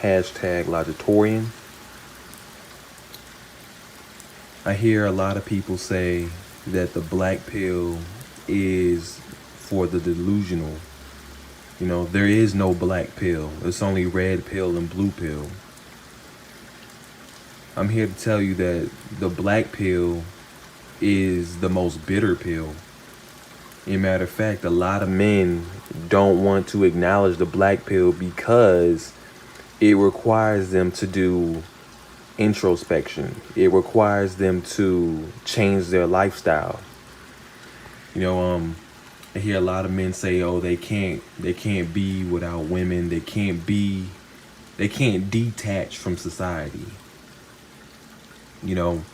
Hashtag Logitorian. I hear a lot of people say that the black pill is for the delusional. You know, there is no black pill. It's only red pill and blue pill. I'm here to tell you that the black pill is the most bitter pill. As a matter of fact, a lot of men don't want to acknowledge the black pill because it requires them to do introspection. It requires them to change their lifestyle. You know, I hear a lot of men say, "Oh, they can't be without women. They can't detach from society." You know,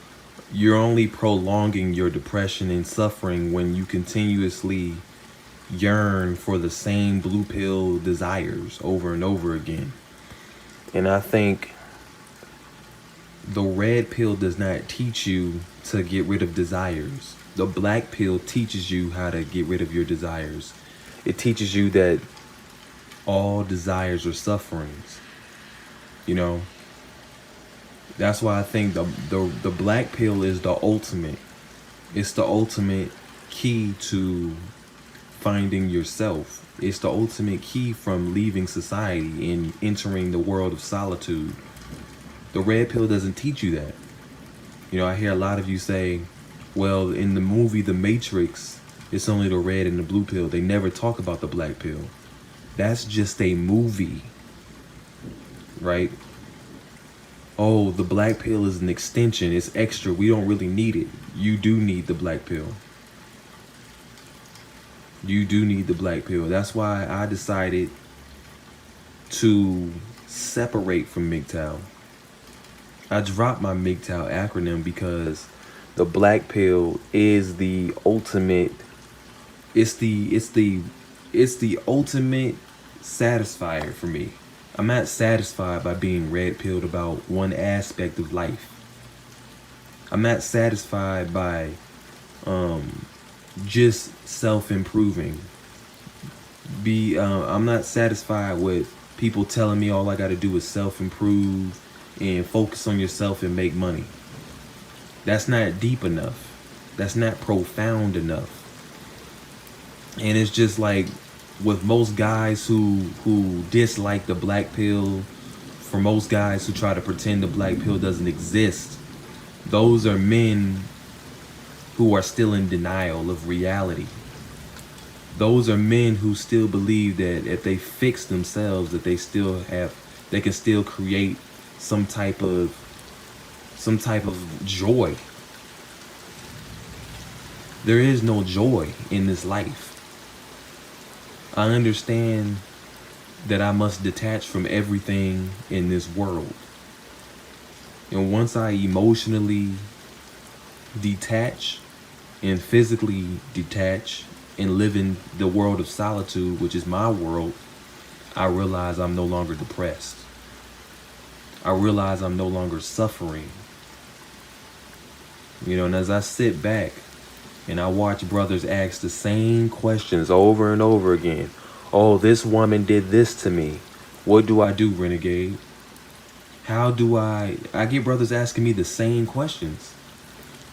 you're only prolonging your depression and suffering when you continuously yearn for the same blue pill desires over and over again. And I think the red pill does not teach you to get rid of desires. The black pill teaches you how to get rid of your desires. It teaches you that all desires are sufferings. You know, that's why I think the black pill is the ultimate. It's the ultimate key to finding yourself. It's the ultimate key from leaving society and entering the world of solitude. The red pill doesn't teach you that. You know, I hear a lot of you say, well, in the movie The Matrix, it's only the red and the blue pill. They never talk about the black pill. That's just a movie, right? Oh, the black pill is an extension. It's extra. We don't really need it. You do need the black pill. You do need the black pill. That's why I decided to separate from MGTOW. I dropped my MGTOW acronym because the black pill is the ultimate. It's the ultimate satisfier for me. I'm not satisfied by being red pilled about one aspect of life. I'm not satisfied by just self-improving. I'm not satisfied with people telling me all I got to do is self-improve and focus on yourself and make money. That's not deep enough. That's not profound enough. And it's just like with most guys who dislike the black pill, for most guys who try to pretend the black pill doesn't exist, those are men who are still in denial of reality. Those are men who still believe that if they fix themselves, that they can still create some type of joy. There is no joy in this life. I understand that I must detach from everything in this world. And once I emotionally detach and physically detach and live in the world of solitude, which is my world, I realize I'm no longer depressed. I realize I'm no longer suffering. You know, and as I sit back and I watch brothers ask the same questions over and over again. Oh, this woman did this to me. What do I do, Renegade? How do I get brothers asking me the same questions.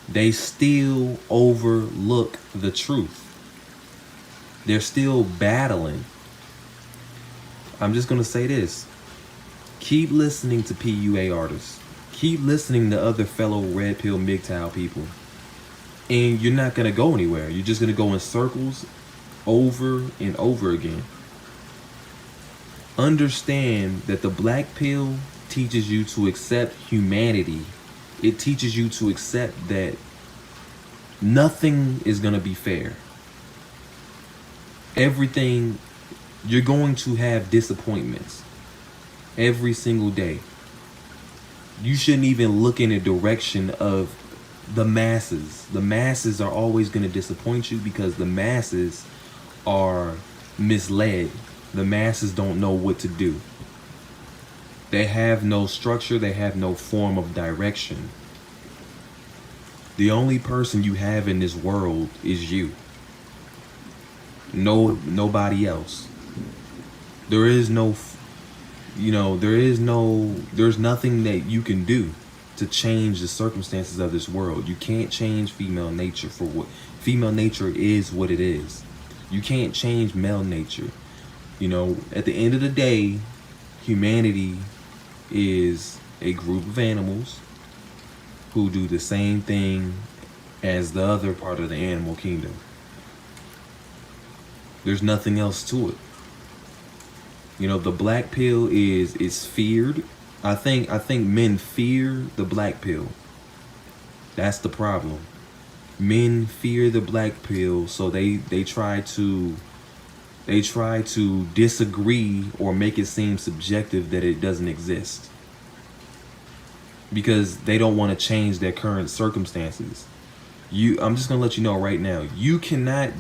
They still overlook the truth. They're still battling. I'm just going to say this. Keep listening to PUA artists. Keep listening to other fellow red pill MGTOW people. And you're not going to go anywhere. You're just going to go in circles over and over again. Understand that the black pill teaches you to accept humanity. It teaches you to accept that nothing is going to be fair. Everything, you're going to have disappointments every single day. You shouldn't even look in the direction of the masses. The masses are always going to disappoint you because the masses are misled. The masses don't know what to do. They have no structure. They have no form of direction. The only person you have in this world is you. Nobody else. There is no, there's nothing that you can do to change the circumstances of this world. You can't change female nature for what female nature is what it is. You can't change male nature. At the end of the day, humanity is a group of animals who do the same thing as the other part of the animal kingdom. There's nothing else to it. The black pill is feared. I think men fear the black pill. That's the problem. Men fear the black pill, so they try to disagree or make it seem subjective that it doesn't exist. Because they don't want to change their current circumstances. I'm just gonna let you know right now, you cannot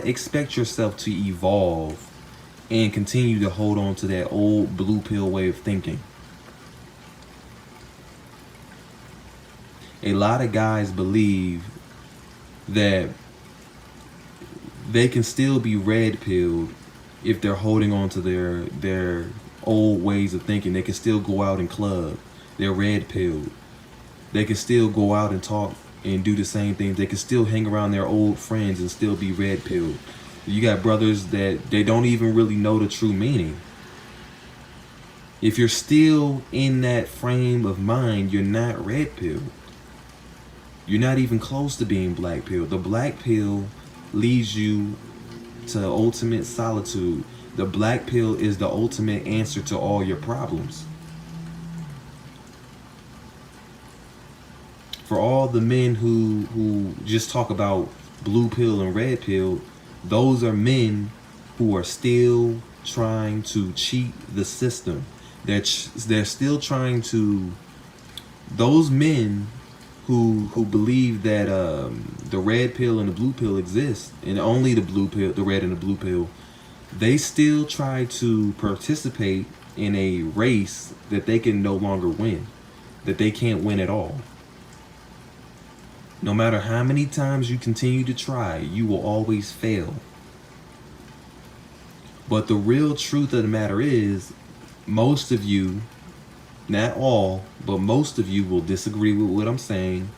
expect yourself to evolve and continue to hold on to that old blue pill way of thinking. A lot of guys believe that they can still be red pilled if they're holding on to their old ways of thinking. They can still go out and club. They're red pilled. They can still go out and talk and do the same things. They can still hang around their old friends and still be red pilled. You got brothers that they don't even really know the true meaning. If you're still in that frame of mind, you're not red pilled. You're not even close to being black pill. The black pill leads you to ultimate solitude. The black pill is the ultimate answer to all your problems. For all the men who just talk about blue pill and red pill, those are men who are still trying to cheat the system. They're still trying to. Those men who believe that the red pill and the blue pill exist, and only the blue pill, the red and the blue pill, they still try to participate in a race that they can no longer win, that they can't win at all. No matter how many times you continue to try, you will always fail. But the real truth of the matter is, most of you, not all, but most of you will disagree with what I'm saying,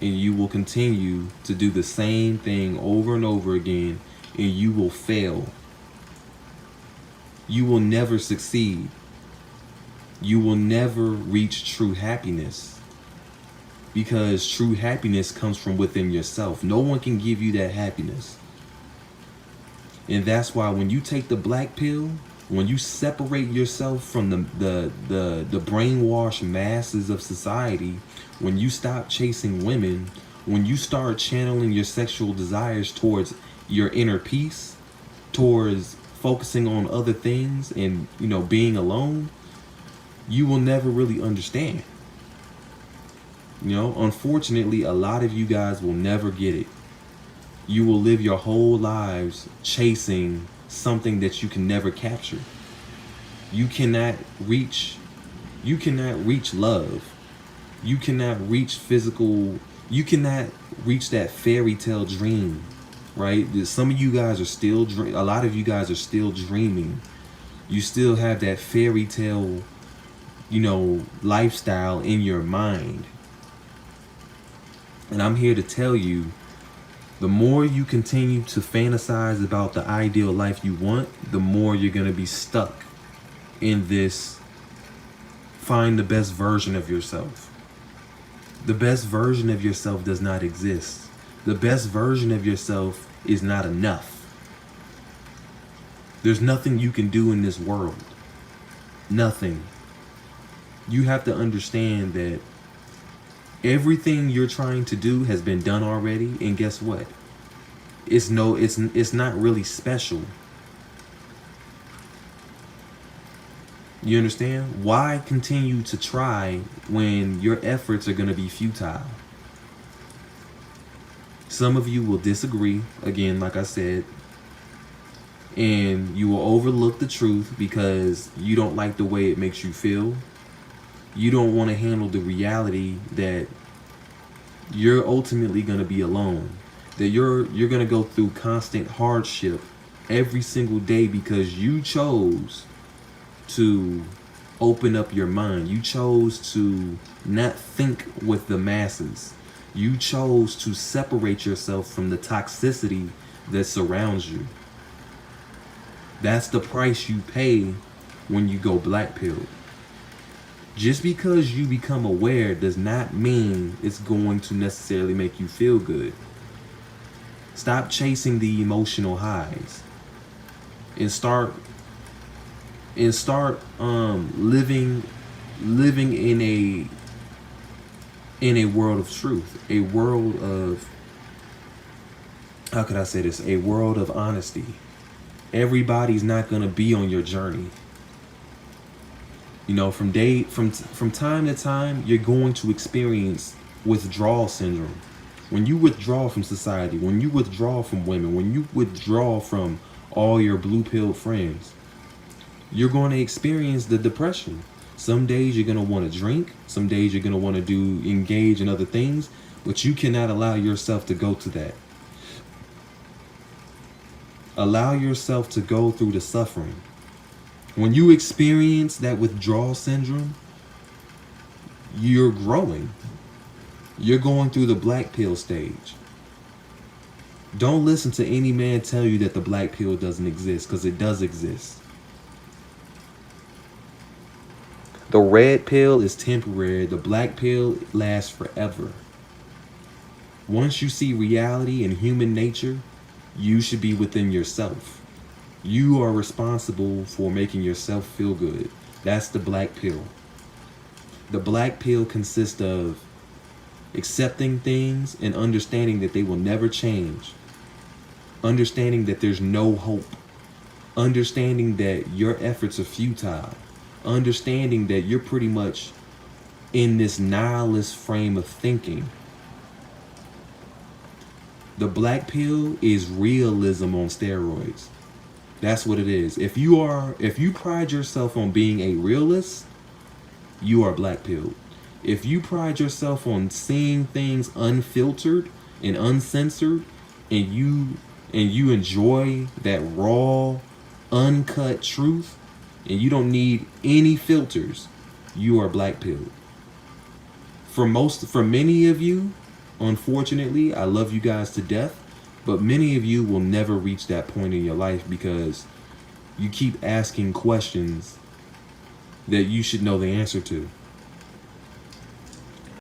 and you will continue to do the same thing over and over again, and you will fail. You will never succeed. You will never reach true happiness. Because true happiness comes from within yourself. No one can give you that happiness. And that's why when you take the black pill, when you separate yourself from the brainwashed masses of society, when you stop chasing women, when you start channeling your sexual desires towards your inner peace, towards focusing on other things and, being alone, you will never really understand. Unfortunately, a lot of you guys will never get it. You will live your whole lives chasing something that you can never capture. You cannot reach love. You cannot reach physical, you cannot reach that fairy tale dream, right? Some of you guys are still, a lot of you guys are still dreaming. You still have that fairy tale, lifestyle in your mind. And I'm here to tell you, the more you continue to fantasize about the ideal life you want, the more you're going to be stuck in this find the best version of yourself. The best version of yourself does not exist. The best version of yourself is not enough. There's nothing you can do in this world. Nothing. You have to understand that everything you're trying to do has been done already, and guess what? It's not really special. You understand? Why continue to try when your efforts are going to be futile? Some of you will disagree, again, like I said, and you will overlook the truth because you don't like the way it makes you feel. You don't want to handle the reality that you're ultimately going to be alone. that you're gonna go through constant hardship every single day because you chose to open up your mind. You chose to not think with the masses. You chose to separate yourself from the toxicity that surrounds you. That's the price you pay when you go blackpilled. Just because you become aware does not mean it's going to necessarily make you feel good. Stop chasing the emotional highs and start living in a world of truth, a world of, how could I say this, a world of honesty. Everybody's not going to be on your journey. You know, from time to time, you're going to experience withdrawal syndrome. When you withdraw from society, when you withdraw from women, when you withdraw from all your blue pill friends, you're going to experience the depression. Some days you're going to want to drink. Some days you're going to want to engage in other things, but you cannot allow yourself to go to that. Allow yourself to go through the suffering. When you experience that withdrawal syndrome, you're growing. You're going through the black pill stage. Don't listen to any man tell you that the black pill doesn't exist, because it does exist. The red pill is temporary. The black pill lasts forever. Once you see reality and human nature, you should be within yourself. You are responsible for making yourself feel good. That's the black pill. The black pill consists of accepting things and understanding that they will never change. Understanding that there's no hope. Understanding that your efforts are futile. Understanding that you're pretty much in this nihilist frame of thinking. The black pill is realism on steroids. That's what it is. If you pride yourself on being a realist, you are black pilled. If you pride yourself on seeing things unfiltered and uncensored, and you enjoy that raw, uncut truth, and you don't need any filters, you are black pilled. For many of you, unfortunately, I love you guys to death, but many of you will never reach that point in your life because you keep asking questions that you should know the answer to.